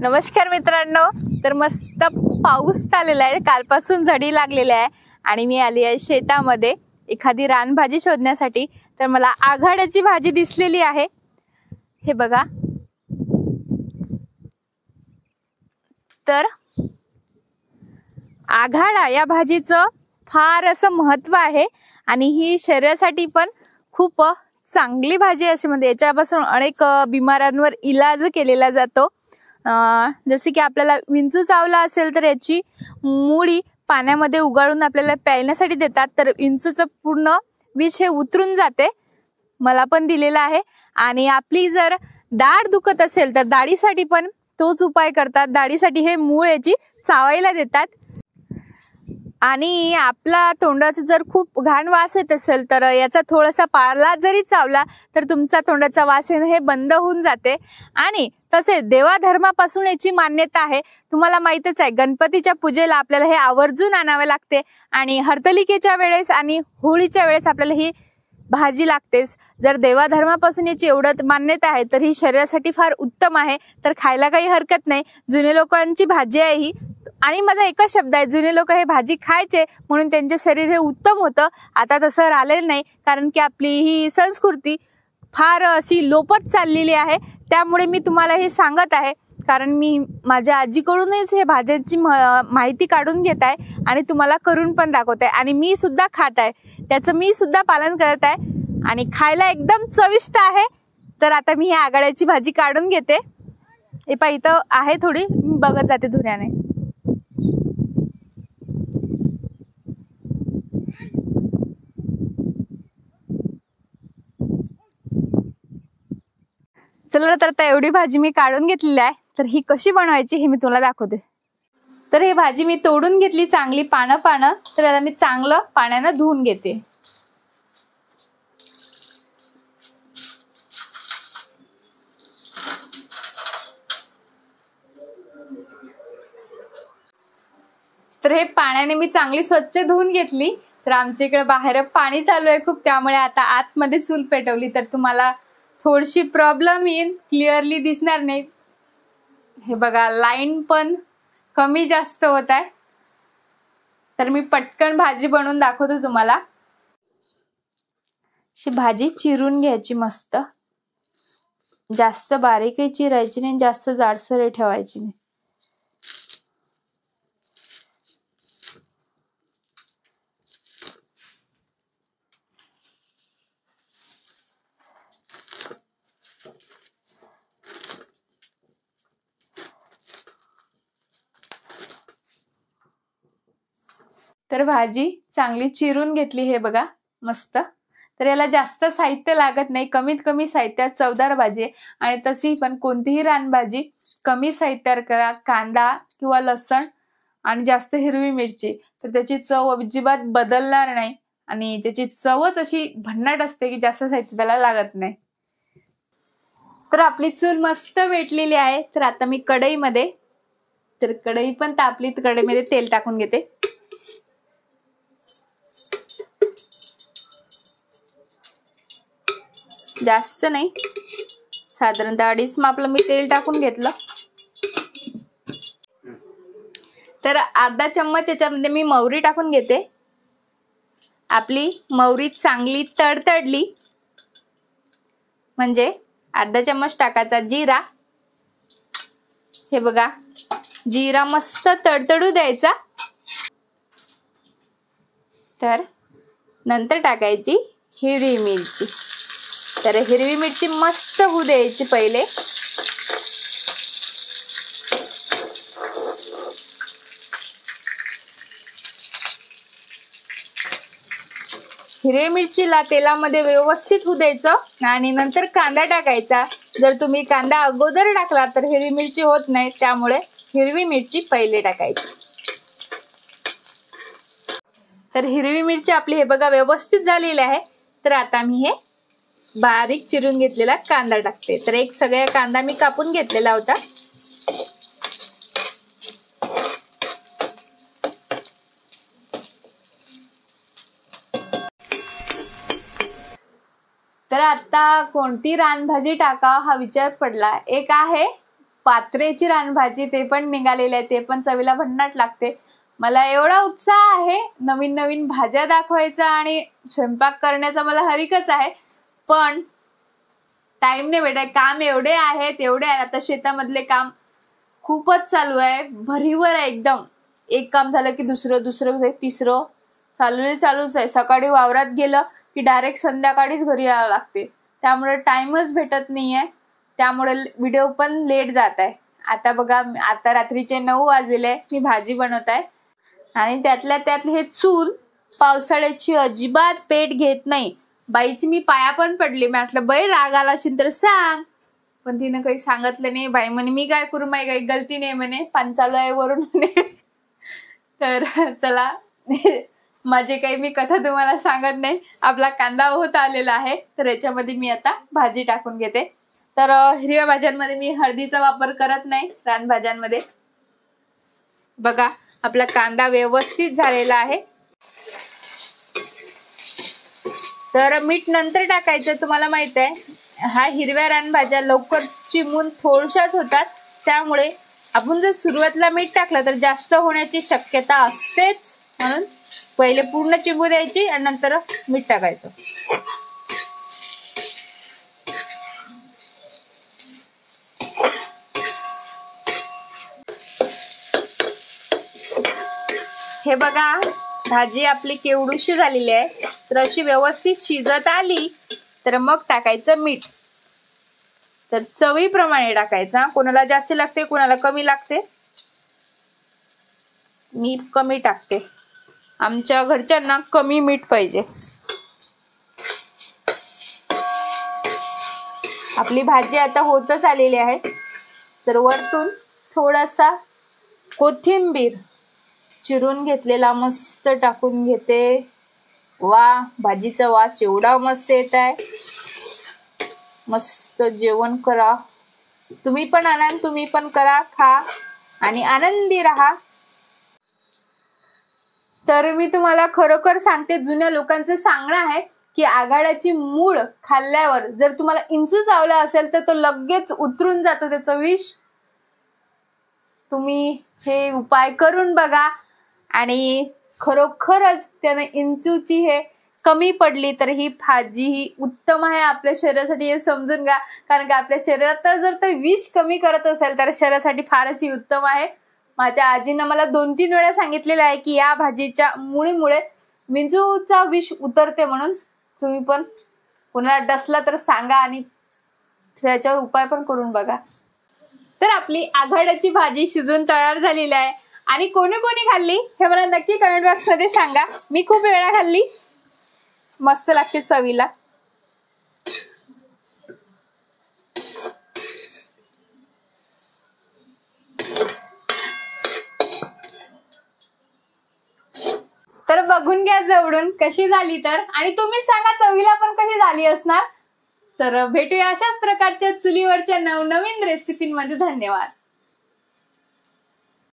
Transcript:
नमस्कार मित्रांनो, तर मस्त पाऊस चाललेला आहे, कालपासून झडी लागलेली आहे आणि मी आली आहे शेतामध्ये एखादी रानभाजी शोधण्यासाठी। तर मला आघाड्याची भाजी दिसलेली आहे, हे बघा। तर आघाडा या भाजीचं फार असं महत्त्व आहे आणि ही शरीरासाठी पण खूप चांगली भाजी असे म्हणजे याच्यापासून अनेक बिमारांवर इलाज केलेला जातो। जसे की आपल्याला विंचू चावला असेल तर याची मुळी पाण्यामध्ये उगाळून आपल्याला प्यायण्यासाठी देतात, तर विंचूचं पूर्ण विष हे उतरून जाते, मला पण दिलेला आहे। आणि आपली जर दाढ दुखत असेल तर दाढीसाठी पण तोच उपाय करतात, दाढीसाठी हे मूळ याची चावायला देतात। आणि आपला तोंडाचा जर खूप घाण वास येत असेल तर याचा थोडासा पाला जरी चावला तर तुमचा तोंडाचा वास हे बंद होऊन जाते। आणि तसे देवाधर्मापासून याची मान्यता आहे, तुम्हाला माहितच आहे, गणपतीच्या पूजेला आपल्याला हे आवर्जून आणावे लागते आणि हरतालिकेच्या वेळेस आणि होळीच्या वेळेस आपल्याला ही भाजी लागतेच। जर देवाधर्मापासून याची एवढं मान्यता आहे तर ही शरीरासाठी फार उत्तम आहे, तर खायला काही हरकत नाही। जुने लोकांची भाजी आहे ही, आणि माझा एकच शब्द आहे, जुने लोक हे भाजी खायचे म्हणून त्यांचे शरीर हे उत्तम होतं। आता तसं राहिलेलं नाही, कारण की आपली ही संस्कृती फार अशी लोपत चाललेली आहे। त्यामुळे मी तुम्हाला हे सांगत आहे, कारण मी माझ्या आजीकडूनच हे भाज्यांची माहिती काढून घेत आहे आणि तुम्हाला करून पण दाखवत आहे, आणि मी सुद्धा खात आहे, त्याचं मी सुद्धा पालन करत आहे आणि खायला एकदम चविष्ट आहे। तर आता मी ही आघाड्याची भाजी काढून घेते। हे पहा, इथं आहे थोडी, मी बघत जाते धुऱ्याने। चला, तर आता एवढी भाजी मी काढून घेतलेली आहे, तर ही कशी बनवायची हे मी तुला दाखवते। तर ही भाजी मी तोडून घेतली चांगली पानं, तर याला मी चांगलं पाण्यानं धुवून घेते। तर हे पाण्याने मी चांगली स्वच्छ धुवून घेतली। तर आमच्या इकडे बाहेर पाणी चालू आहे खूप, त्यामुळे आता आतमध्ये चूल पेटवली, तर तुम्हाला थोडीशी प्रॉब्लेम येईल, क्लिअरली दिसणार नाही। हे बघा, लाईन पण कमी जास्त होत आहे, तर मी पटकन भाजी बनवून दाखवते तुम्हाला। ही भाजी चिरून घ्यायची मस्त, जास्त बारीकही चिरायची नाही, जास्त जाडसरही ठेवायची नाही। तर भाजी चांगली चिरून घेतली, हे बघा मस्त। तर याला जास्त साहित्य लागत नाही, कमीत कमी साहित्यात चवदार भाजी आहे। आणि तशी पण कोणतीही रानभाजी कमी साहित्यात करा, कांदा किंवा लसण आणि जास्त हिरवी मिरची, तर त्याची चव अजिबात बदलणार नाही आणि त्याची चवच अशी भन्नाट असते की जास्त साहित्य त्याला लागत नाही। तर आपली चूल मस्त पेटलेली आहे। तर आता मी कढईमध्ये, तर कढई पण तापली, तर कढईमध्ये तेल टाकून घेते। जास्त नाही, साधारणतः 2.5 मापलं मी तेल टाकून घेतलं। तर अर्धा चम्मच याच्यामध्ये मी मोहरी टाकून घेते। आपली मोहरी चांगली तडतडली म्हणजे अर्धा चम्मच टाकायचा जिरा। हे बघा, जिरा मस्त तडतडू द्यायचा। तर नंतर टाकायची हिरवी मिरची, तर हिरवी मिरची मस्त होऊ द्यायची पहिले। हिरवी मिरचीला तेलामध्ये व्यवस्थित होऊ द्यायचं आणि नंतर कांदा टाकायचा। जर तुम्ही कांदा अगोदर टाकला तर हिरवी मिरची होत नाही, त्यामुळे हिरवी मिरची पहिले टाकायची। तर हिरवी मिरची आपली हे बघा व्यवस्थित झालेली आहे। तर आता मी हे बारीक चिरून घेतलेला कांदा टाकते। तर एक सगळा कांदा मी कापून घेतलेला होता। तर आता कोणती रानभाजी टाका हा विचार पडला। एक आहे पात्रेची रानभाजी ते पण निघालेली आहे, ते पण चवीला भन्नाट लागते. मला एवढा उत्साह आहे नवीन नवीन भाज्या दाखवायचा आणि स्वयंपाक करण्याचा मला हरिकच आहे, पण टाइम नाही भेटत. काम एवढे आहेत. आता शेतामधले काम खूपच चालू आहे, भरीवर आहे एकदम. एक काम झालं की दुसरं तिसरं चालूच आहे. सकाळी वावरात गेलं की डायरेक्ट संध्याकाळीच घरी यावं लागते, त्यामुळे टाइमच भेटत नाहीये. त्यामुळे व्हिडिओ पण लेट जात आहे. आता बघा, आता रात्रीचे 9 वाजले, मी भाजी बनवत आहे आणि त्यातल्या त्यात हे चूल पावसाळ्याची अजिबात पेट घेत नाही. बाईची मी पाया पण पडली. मी म्हटलं बाई राग आला असेल तर सांग, पण तिनं काही सांगितलं नाही. बाई म्हणे मी काय करू, माही काही गलती नाही म्हणे, पाणी चालू आहे वरून म्हणे. तर चला, माझे काही मी कथा तुम्हाला सांगत नाही. आपला कांदा होत आलेला आहे, तर याच्यामध्ये मी आता भाजी टाकून घेते. तर हिरव्या भाज्यांमध्ये मी हळदीचा वापर करत नाही रानभाज्यांमध्ये. बघा, आपला कांदा व्यवस्थित झालेला आहे. तर मीठ नंतर टाकायचं. तुम्हाला माहित आहे, हा हिरव्या रानभाज्या लवकर चिमून थोडशाच होतात, त्यामुळे आपण जर सुरुवातीला मीठ टाकलं तर जास्त होण्याची शक्यता असतेच. म्हणून पहिले पूर्ण चिमू द्यायची आणि नंतर मीठ टाकायचं. हे बघा, भाजी आपली केवढूशी झालेली आहे. तर अशी व्यवस्थित शिजत आली तर मग टाकायचं मीठ. तर चवीप्रमाणे टाकायचा. कोणाला जास्त लागते, कोणाला कमी लागते. मी कमी टाकते, आमच्या घरच्यांना कमी मीठ पाहिजे. आपली भाजी आता होतच आलेली आहे. तर वरतून थोडासा कोथिंबीर चिरून घेतलेला मस्त टाकून घेते. वा, भाजीचा वास एवढा मस्त येत आहे. मस्त जेवण करा, तुम्ही पण आणा, तुम्ही पण करा, खा आणि आनंदी राहा. तर मी तुम्हाला खरोखर सांगते, जुन्या लोकांचं सांगणं आहे की आघाड्याची मूळ खाल्ल्यावर जर तुम्हाला इंचू चावला असेल तर तो लगेच उतरून जातो त्याचं विष. तुम्ही हे उपाय करून बघा आणि खरोखरच त्याने इंचूची हे कमी पडली तर ही भाजी ही उत्तम आहे आपल्या शरीरासाठी, हे समजून घ्या. कारण की आपल्या शरीरात जर ते विष कमी करत असेल तर शरीरासाठी फारच ही उत्तम आहे. माझ्या आजीनं मला 2-3 वेळा सांगितलेलं आहे की या भाजीच्या मुळीमुळे विंचूचा विष उतरते. म्हणून तुम्ही पण कोणाला डसला तर सांगा आणि त्याच्यावर उपाय पण करून बघा. तर आपली आघाड्याची भाजी शिजून तयार झालेली आहे आणि कोणी कोणी खाल्ली हे मला नक्की कमेंट बॉक्स मध्ये सांगा. मी खूप वेळा खाल्ली, मस्त लागते चवीला. तर बघून घ्या जवळून कशी झाली तर, आणि तुम्ही सांगा चवीला पण कशी झाली असणार. तर भेटूया अशाच प्रकारच्या चुलीवरच्या नवनवीन रेसिपींमध्ये. धन्यवाद.